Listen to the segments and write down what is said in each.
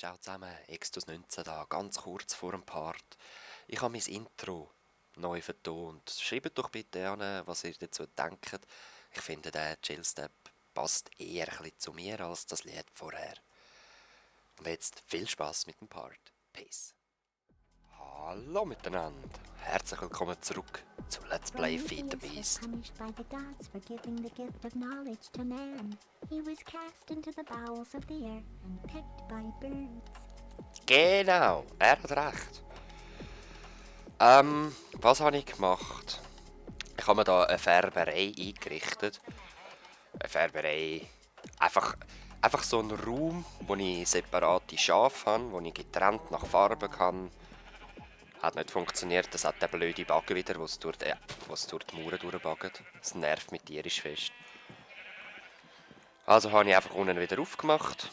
Ciao zusammen, Extus 19 da, ganz kurz vor dem Part. Ich habe mein Intro neu vertont. Schreibt doch bitte an, was ihr dazu denkt. Ich finde, der Chillstep passt eher ein bisschen zu mir als das Lied vorher. Und jetzt viel Spaß mit dem Part. Peace. Hallo miteinander. Herzlich willkommen zurück zu Let's Play Feed the Beast. Punished by the gods for giving the gift of knowledge to man. He was cast into the bowels of the earth and picked by birds. Genau, er hat recht. Was habe ich gemacht? Ich habe mir da eine Färberei eingerichtet. Eine Färberei. Einfach so ein Raum, wo ich separate Schafe habe, wo ich getrennt nach Farben kann. Hat nicht funktioniert, das hat der blöde Bagger wieder, was durch die Mauern durchbaggt. Das nervt mit tierisch fest. Also habe ich einfach unten wieder aufgemacht,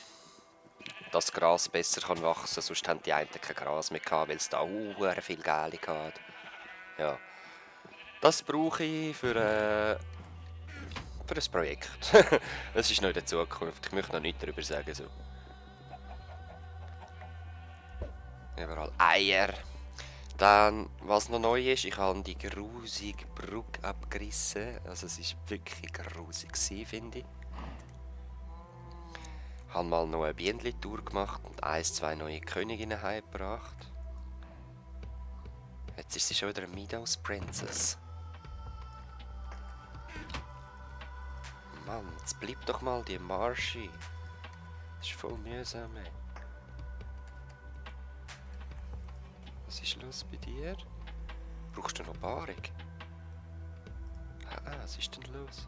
dass das Gras besser kann wachsen kann, sonst haben die einen kein Gras mehr gehabt, weil es da viel Geld hat. Ja. Das brauche ich für ein Projekt. Das ist noch in der Zukunft, ich möchte noch nichts darüber sagen. So. Überall Eier. Dann, was noch neu ist, ich habe die grusige Brücke abgerissen. Also es war wirklich grusig, finde ich. Ich habe mal noch eine Bienenli-Tour gemacht und 2 neue Königinnen heimgebracht. Jetzt ist sie schon wieder eine Meadows Princess. Mann, jetzt bleib doch mal die Marschi. Das ist voll mühsam, ey. Was ist los bei dir? Brauchst du noch Paarung? Was ist denn los?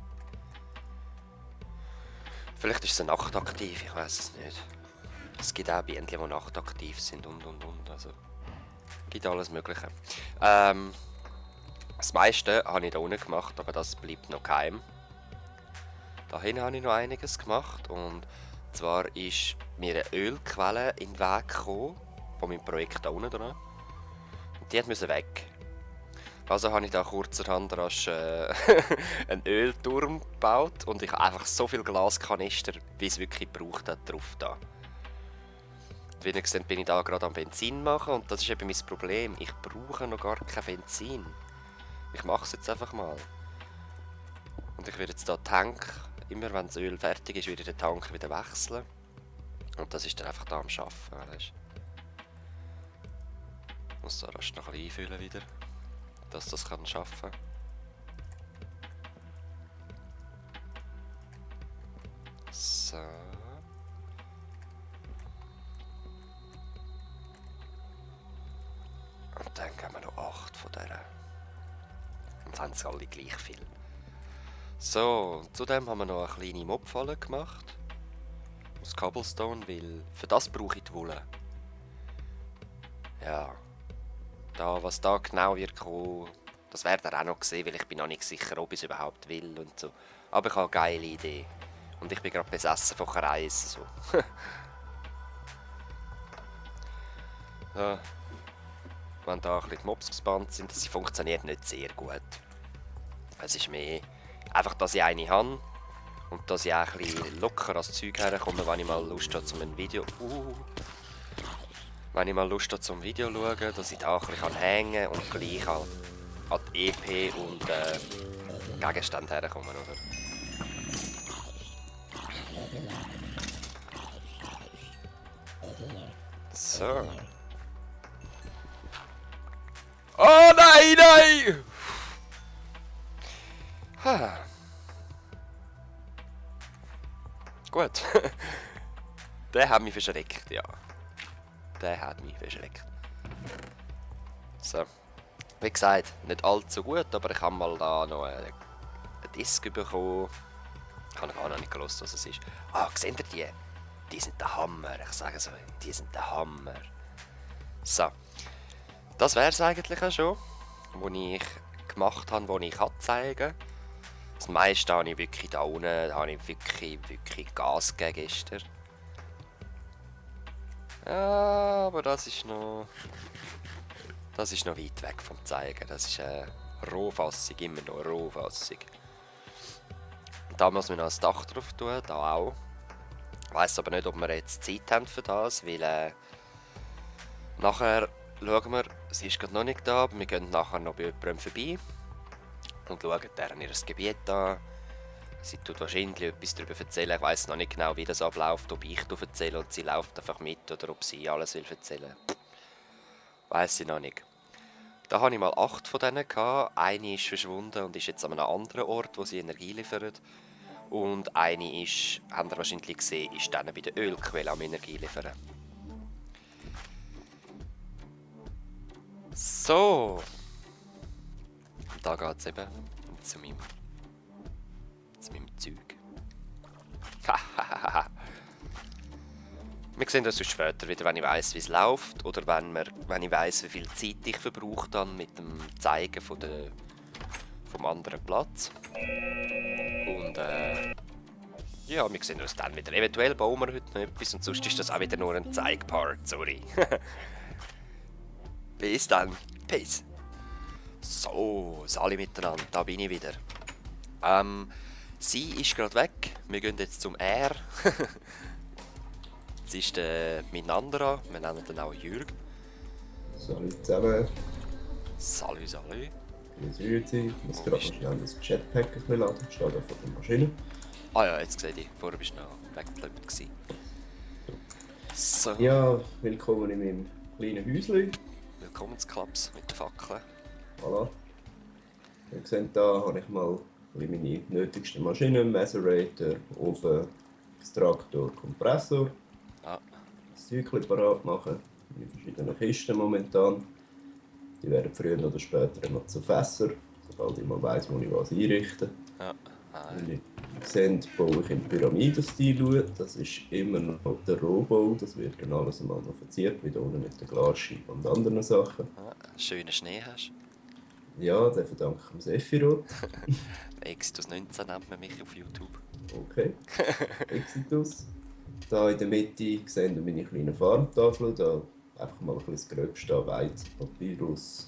Vielleicht ist sie nachtaktiv, ich weiß es nicht. Es gibt auch Bienen, die nachtaktiv sind und. Also, gibt alles Mögliche. Das meiste habe ich da unten gemacht, aber das bleibt noch geheim. Dahin habe ich noch einiges gemacht und zwar ist mir eine Ölquelle in den Weg gekommen, von meinem Projekt da unten dran. Und die musste weg. Also habe ich da kurzerhand rasch einen Ölturm gebaut und ich habe einfach so viel Glaskanister, wie es wirklich gebraucht hat, drauf da. Wie ihr seht, bin ich da gerade am Benzin machen und das ist eben mein Problem. Ich brauche noch gar kein Benzin. Ich mache es jetzt einfach mal. Und ich werde jetzt da Tank, immer wenn das Öl fertig ist, wieder den Tank wieder wechseln. Und das ist dann einfach da am Arbeiten, weißt? Ich muss da rasch noch ein bisschen einfüllen wieder, dass das kann schaffen. So. Und dann haben wir noch 8 von denen. Und dann haben sie alle gleich viel. So, zudem haben wir noch eine kleine Mobfalle gemacht. Aus Cobblestone, weil für das brauche ich die Wolle. Ja. Da, was da genau wird kommen, das werdet ihr auch noch sehen, weil ich bin noch nicht sicher, ob ich es überhaupt will und so. Aber ich habe eine geile Idee. Und ich bin gerade besessen von Kreisen. So. Ja. Wenn da ein bisschen die Mobs gespannt sind, sie funktioniert nicht sehr gut. Es ist mehr einfach, dass ich eine habe und dass ich auch ein bisschen locker ans Zeug herkomme, wenn ich mal Lust habe, zum ein Video... Wenn ich mal Lust habe, zum Video zu schauen, dass ich da ein bisschen hängen kann und gleich an die EP und Gegenstände herkommen, oder? So. Oh nein, nein! Gut. Der hat mich verschreckt, ja. Der hat mich verschreckt. So. Wie gesagt, nicht allzu gut, aber ich habe mal da noch einen Disc bekommen. Ich habe gar noch nicht gewusst, was es ist. Seht ihr die? Die sind der Hammer. Ich sage so, die sind der Hammer. So. Das wäre es eigentlich auch schon, was ich gemacht habe, was ich zeigen kann. Das meiste habe ich wirklich da unten, da habe ich wirklich Gas gegeben gestern. Ja, aber das ist noch weit weg vom Zeigen. Das ist eine Rohfassung, immer noch eine Rohfassung. Und da muss man noch ein Dach drauf tun, da auch. Ich weiss aber nicht, ob wir jetzt Zeit haben für das, weil nachher schauen wir, sie ist gerade noch nicht da, aber wir gehen nachher noch bei jemandem vorbei und schauen deren ihr Gebiet an. Sie tut wahrscheinlich etwas darüber erzählen. Ich weiss noch nicht genau, wie das abläuft, ob ich erzähle und sie läuft einfach mit oder ob sie alles will erzählen. Weiss ich noch nicht. Da hatte ich mal 8 von denen. Eine ist verschwunden und ist jetzt an einem anderen Ort, wo sie Energie liefern. Und eine ist, habt ihr wahrscheinlich gesehen, ist dann bei der Ölquelle am Energie liefern. So. Und da geht es eben zu meinem Zeug. Wir sehen uns später wieder, wenn ich weiss, wie es läuft oder wenn ich weiss, wie viel Zeit ich verbrauche dann mit dem Zeigen vom anderen Platz. Und ja, wir sehen uns dann wieder. Eventuell bauen wir heute noch etwas und sonst ist das auch wieder nur ein Zeigpart, sorry. Bis dann. Peace. So, alle miteinander, da bin ich wieder. Sie ist gerade weg. Wir gehen jetzt zum R. Das ist mein anderer. Wir nennen ihn auch Jürg. Salut zusammen, Salü. ich bin Rüti. Ich muss gerade noch schnell das Jetpack ein bisschen laden. Ich stehe da vor der Maschine. Ah ja, jetzt sehe ich. Vorher bist du noch weggeklappt. So, Ja, willkommen in meinem kleinen Häuschen. Willkommensklaps mit den Fackeln. Voilà. Wie ihr seht, da habe ich mal meine nötigsten Maschinen, Macerator, Ofen, Extraktor, Kompressor. Ah, Das Zeug parat machen, in verschiedenen Kisten momentan. Die werden früher oder später noch zu Fässer, sobald ich mal weiss, wo ich was einrichte. ja. Wie ihr seht, baue ich im Pyramidenstil. Das ist immer noch der Rohbau. Das wird dann alles einmal noch verziert, wie da unten mit der Glasscheibe und anderen Sachen. Schönen Schnee hast. Ja, den verdanke ich dem Sephiroth. Exitus 19 nennt man mich auf YouTube. Okay. Exitus. Da in der Mitte sehen wir meine kleinen Farmtafeln. Da einfach mal ein bisschen das Gröbste an Weizen, Papyrus,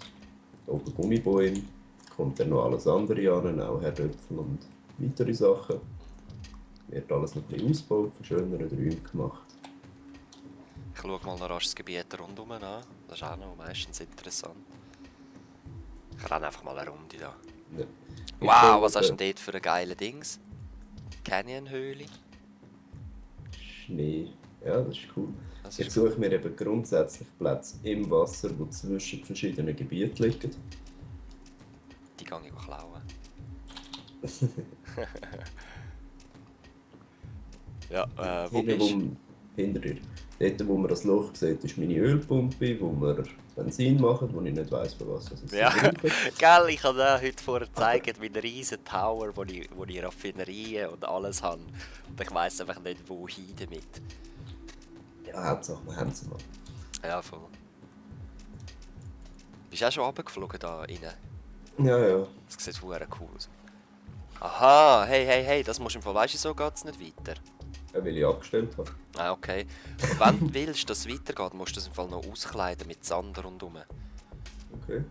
oben Gummibäume. Kommt dann noch alles andere an, auch Herdöpfel und weitere Sachen. Wird alles noch ein bisschen ausgebaut, verschönert, Räume gemacht. Ich schaue mal noch rasch das Gebiet rundherum an. Das ist auch noch meistens interessant. Ich renne einfach mal eine Runde da. Ja. Wow, was hast du denn dort für ein geiles Dings? Canyonhöhle? Schnee. Ja, das ist cool. Das Ich ist suche mir eben grundsätzlich Plätze im Wasser, die zwischen verschiedenen Gebieten liegen. Die gehe ich klauen. Ja, wo Hinten, bist du? hinter dir. Dort, wo man das Loch sieht, ist meine Ölpumpe, wo wir Benzin machen, wo ich nicht weiss, für was das ist. Ja, gell, ich habe dir heute vorher gezeigt, meinen riesen Tower, wo ich Raffinerien und alles habe. Und ich weiss einfach nicht, wohin damit. Ja, Hauptsache, wir haben sie mal. Ja, voll. Bist du auch schon runtergeflogen da rein? Ja, ja. Das sieht verdammt cool aus. Aha, hey, das musst du im Fall, weißt du, so geht es nicht weiter. Ja, weil ich abgestellt habe. Ah, okay. Und wenn du willst, dass es weitergeht, musst du das im Fall noch auskleiden mit Sand rundherum. Okay.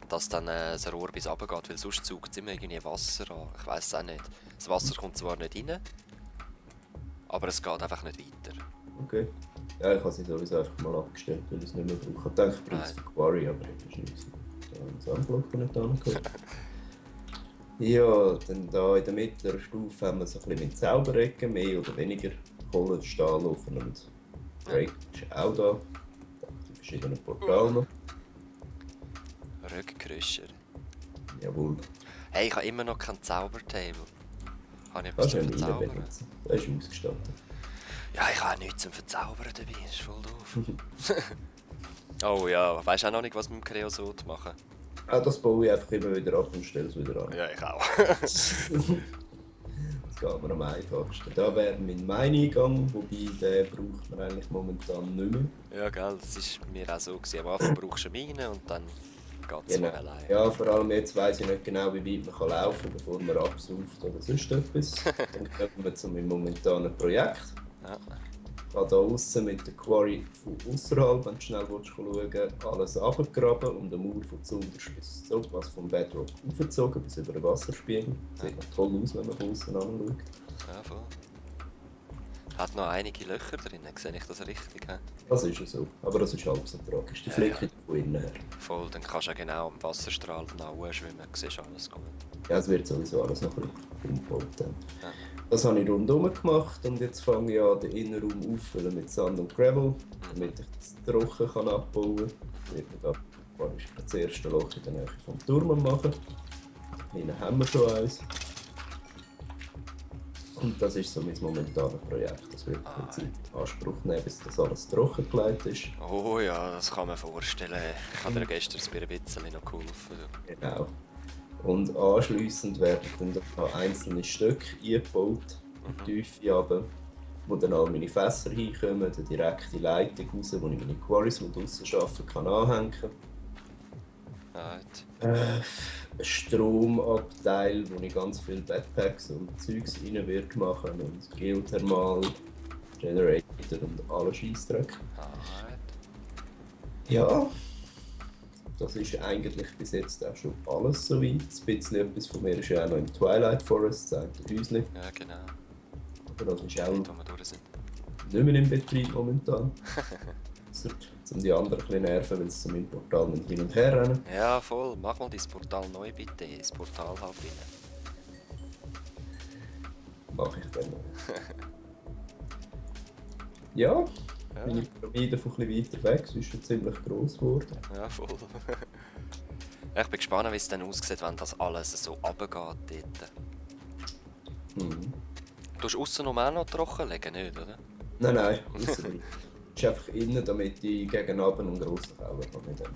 Dass dann das Rohr bis runter geht, weil sonst saugt es immer irgendwie Wasser an. Ich weiss es auch nicht. Das Wasser kommt zwar nicht rein, aber es geht einfach nicht weiter. Okay. Ja, ich habe sie sowieso einfach mal abgestellt, weil ich es nicht mehr brauche. Ich dachte, ich brauche es für Quarry, aber das ist nicht so. Da haben wir einen Sandblock nicht angehört. Ja, dann da in der mittleren Stufe haben wir so ein bisschen mit Zauberecken, mehr oder weniger Kohle, Stahlofen und Break ist auch da. Die verschiedenen Portale noch. Rückkröscher. Jawohl. Hey, ich habe immer noch keinen Zaubertable. Habe ich Das etwas ist zum ja Verzaubern? benutzen. Das ist ausgestattet. Ja, ich habe auch nichts zum Verzaubern dabei, das ist voll doof. Oh ja, weißt du auch noch nicht, was mit dem Kreosot machen? Auch das baue ich einfach immer wieder ab und stelle es wieder an. Ja, ich auch. Das geht mir am einfachsten. Da wäre mein Main-Eingang, wobei den braucht man eigentlich momentan nicht mehr. Ja, gell, das war bei mir auch so. Am Anfang brauchst du eine Mine und dann geht es Genau. von allein. Ja, vor allem jetzt weiss ich nicht genau, wie weit man kann laufen kann, bevor man absauft oder sonst etwas. Dann kommen wir zu meinem momentanen Projekt. Ja. Ich habe hier aussen mit der Quarry von außerhalb, wenn du schnell schauen willst, alles abgegraben und eine Mauer von zuunterst bis so, was vom Bedrock aufgezogen bis über den Wasserspiegel. Sieht noch toll aus, wenn man von außen anschaut. Ja, voll. Hat noch einige Löcher drin, sehe ich das richtig? He? Das ist ja so. Aber das ist halb so tragisch. Die Flicken von innen her. Voll, dann kannst du ja genau am Wasserstrahl schwimmen, siehst alles gut. Ja, es wird sowieso alles noch ein bisschen umgebaut. Dann. Ja. Das habe ich rundherum gemacht und jetzt fange ich an, den Innenraum auffüllen mit Sand und Gravel, damit ich das trocken kann abbauen kann. Ich werde da das erste Loch in der Nähe vom Turm machen. Hinten haben wir schon eins. Und das ist so mein momentanes Projekt. Das wird ein Zeit in Anspruch nehmen, bis das alles trocken gelegt ist. Oh ja, das kann man vorstellen. Ich habe dir gestern ein bisschen noch geholfen. Genau. Und anschliessend werden dann da einzelne Stöcke eingebaut, in die Tiefe runter, wo dann all meine Fässer hinkommen, eine direkte Leitung raus, wo ich meine Quarries, die draussen arbeiten, kann anhängen kann. Right. Ein Stromabteil, wo ich ganz viele Backpacks und Zeugs rein wird machen und Geothermal, Generator und alle Scheissdreck. Right. Ja, das ist eigentlich bis jetzt auch schon alles soweit. Ein bisschen etwas von mir ist ja auch noch im Twilight Forest, das eine Häuschen. Ja, genau. Aber das ist auch Dort, wo wir durch sind. nicht mehr im Betrieb momentan. Ausser, um die anderen ein bisschen nerven, weil sie zu meinem Portal nicht hin und her rennen. Ja, voll. Mach mal dein Portal neu bitte. Das Portal halt rein. Mache ich dann noch. Ja, meine Pyramide von ein bisschen weiter weg, sie ist schon ziemlich gross geworden. Ja, voll. Ja, ich bin gespannt, wie es dann aussieht, wenn das alles so runtergeht dort. Du hast aussen noch auch noch trockenlegen, nicht, oder? Nein, ausser nicht. Es ist einfach innen, damit ich gegen Abend einen grossen Keller habe mit dem.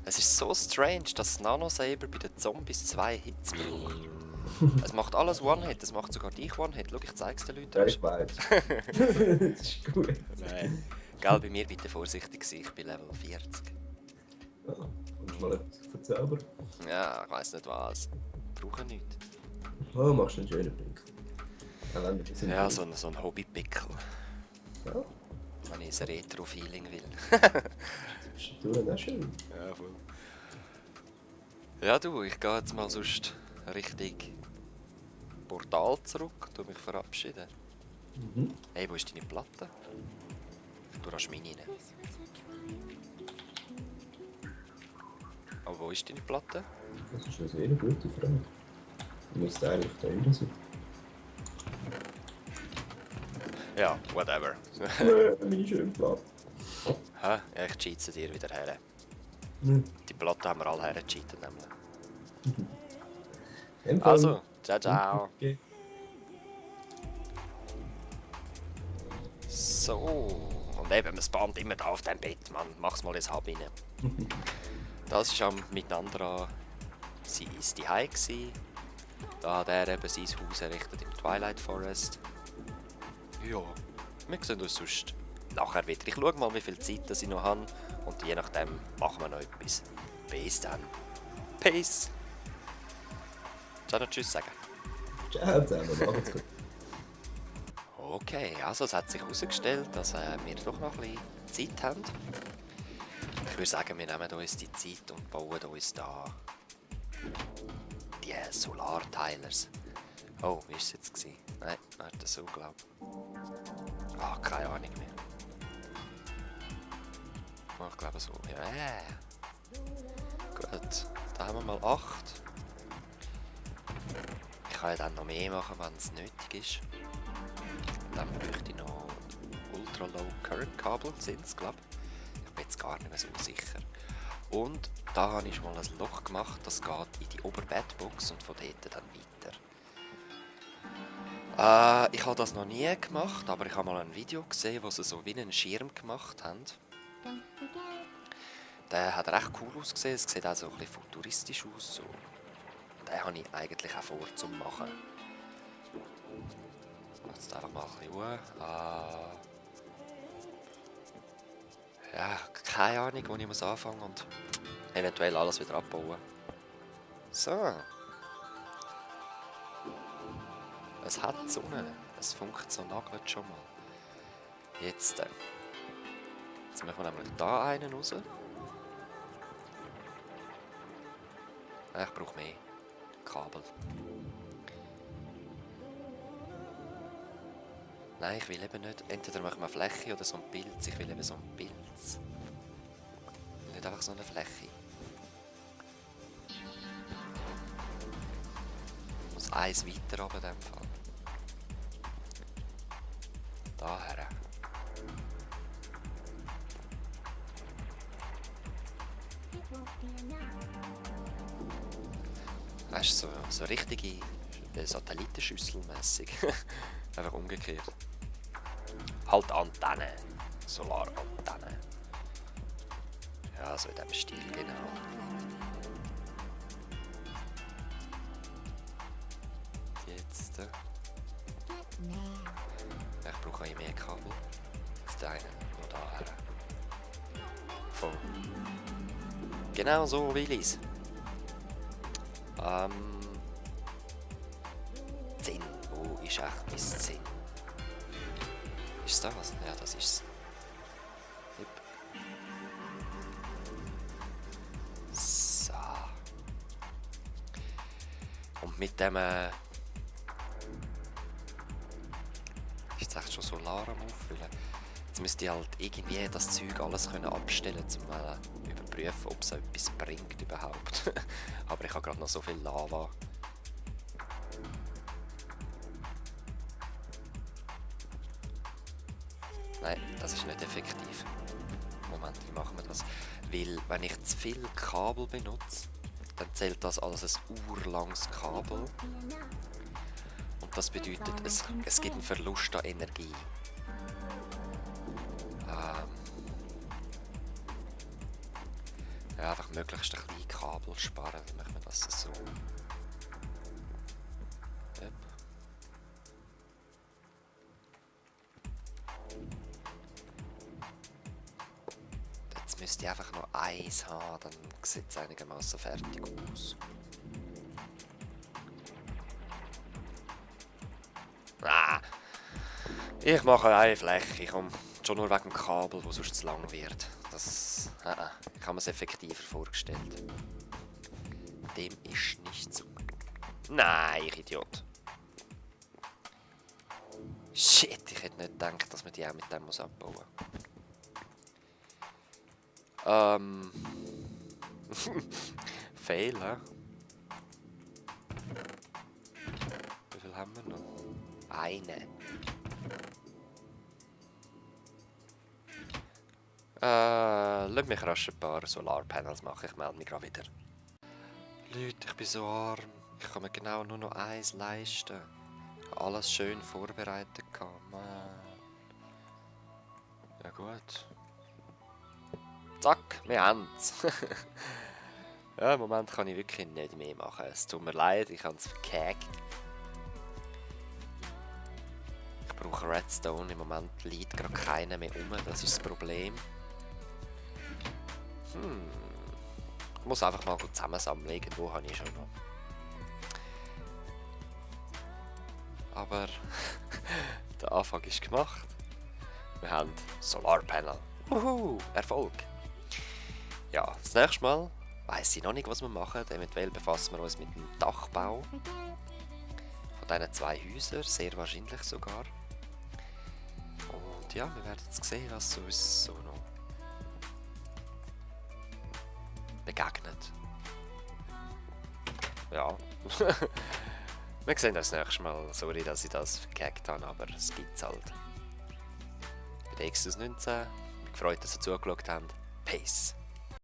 Es ist so strange, dass Nanosaber bei den Zombies 2 Hits braucht. Es macht alles One-Hit, es macht sogar dich One-Hit. Schau, ich zeig's den Leuten. Ja, ich weiß. Das ist gut. Nein. Gell, bei mir bitte vorsichtig sein, ich bin Level 40. Ja, kannst du mal etwas verzaubern? Ja, ich weiss nicht was. Brauche nichts. Oh, machst du einen schönen Blick. Ja, so ein Hobby-Pickel. Ja, Wenn ich ein Retro-Feeling will. zwischendurch auch schön. Ja, voll. Ja du, ich gehe jetzt mal sonst Richtung Portal zurück, tu mich verabschieden. Hey, wo ist deine Platte? Du hast meine rein. This was a triumph. Aber wo ist deine Platte? Das ist eine sehr gute Frage. Du musst eigentlich da rein sein. Ja, whatever. Meine schöne Platte. Hä? Ja, ich cheatse dir wieder her. Die Platte haben wir alle hergecheatet nämlich. Also, ciao ciao. Okay. So, und eben, man spawnt immer da auf dem Bett, man. Mach's mal ins Hub rein. Das war am Miteinander sein Zuhause. Da hat er eben sein Haus errichtet im Twilight Forest. Ja, wir sehen uns sonst nachher wieder. Ich schaue mal, wie viel Zeit das ich noch habe und je nachdem machen wir noch etwas. Bis dann. Peace. Soll ich noch Tschüss sagen? Ciao zusammen, macht's gut. Okay, also es hat sich herausgestellt, dass wir doch noch ein bisschen Zeit haben. Ich würde sagen, wir nehmen uns die Zeit und bauen uns da die Solarteilers. Oh, wie war es jetzt gewesen? Nein, warte, so glaube ich. Ah, keine Ahnung mehr. Oh, ich glaube so, ja. Gut, da haben wir mal 8. Ich kann ja dann noch mehr machen, wenn es nötig ist. Dann bräuchte ich noch Ultra Low Current Kabel, sind es, glaube ich. Ich bin jetzt gar nicht mehr so sicher. Und da habe ich schon mal ein Loch gemacht, das geht in die Oberbettbox und von dort dann weiter. Ich habe das noch nie gemacht, aber ich habe mal ein Video gesehen, wo sie so wie einen Schirm gemacht haben. Don't forget. Der hat recht cool ausgesehen, es sieht auch so ein bisschen futuristisch aus. So. Den habe ich eigentlich auch vor zum Machen. Jetzt einfach mal ein bisschen Ruhe. Ja, keine Ahnung, wo ich muss anfangen und eventuell alles wieder abbauen. So. Es hat Sonne. Es funkt so nagelt schon mal. Jetzt. Jetzt machen wir nämlich da einen raus. Ich brauche mehr Kabel. Nein, ich will eben nicht. Entweder machen wir eine Fläche oder so ein Pilz. Ich will eben so ein Pilz. Ich will nicht einfach so eine Fläche. Ich muss eins weiter runter in dem Fall. Daher. It won't be enough. Weißt du, so richtige Satellitenschüssel mäßig. Einfach umgekehrt. Halt Antenne. Solarantenne. Ja, so in diesem Stil, genau. Jetzt. Get mad. Ich brauche ein mehr Kabel. Jetzt einen noch daher. Voll. Genau so will ich's. 10. Wo ist echt mein 10? Ist das? Ja, das ist's. Yep. So. Und mit dem ist jetzt echt schon Solar am Auffüllen. Jetzt müsste ich halt irgendwie das Zeug alles können abstellen, um überprüfen, ob es etwas bringt überhaupt. Aber ich habe gerade noch so viel Lava. Nein, das ist nicht effektiv. Moment, wie machen wir das? Weil, wenn ich zu viel Kabel benutze, dann zählt das als ein urlanges Kabel. Be enough. Und das bedeutet, es gibt einen Verlust an Energie. Ja, einfach möglichst ein bisschen Kabel sparen, dann machen wir das so. Yep. Jetzt müsste ich einfach noch eins haben, dann sieht es einigermaßen fertig aus. Ah, ich mache eine Fläche, komm. Schon nur wegen dem Kabel, das sonst zu lang wird. Das ich habe mir es effektiver vorgestellt. Dem ist nicht so. Nein, ich Idiot. Shit, ich hätte nicht gedacht, dass man die auch mit dem abbauen muss. Fail, hä? Wie viel haben wir noch? Eine. Lass mich rasch ein paar Solarpanels machen. Ich melde mich gerade wieder. Leute, ich bin so arm. Ich kann mir genau nur noch eins leisten. Alles schön vorbereitet gehabt. Mann. Ja gut. Zack, wir haben's. Ja, im Moment kann ich wirklich nicht mehr machen. Es tut mir leid, ich habe es verkackt. Ich brauche Redstone. Im Moment liegt gerade keiner mehr um. Das ist das Problem. Ich muss einfach mal gut zusammensammeln. Irgendwo habe ich schon noch. Aber der Anfang ist gemacht. Wir haben Solarpanel. Erfolg. Ja, das nächste Mal weiss ich noch nicht, was wir machen. Eventuell befassen wir uns mit dem Dachbau Forget. von diesen 2 Häusern. Sehr wahrscheinlich sogar. Und ja, wir werden jetzt sehen, was uns so noch begegnet. Ja. Wir sehen uns das nächste Mal. Sorry, dass ich das verkackt habe, aber es gibt's halt. Bei der Exodus 19. Mich gefreut, dass ihr zugeschaut habt. Peace.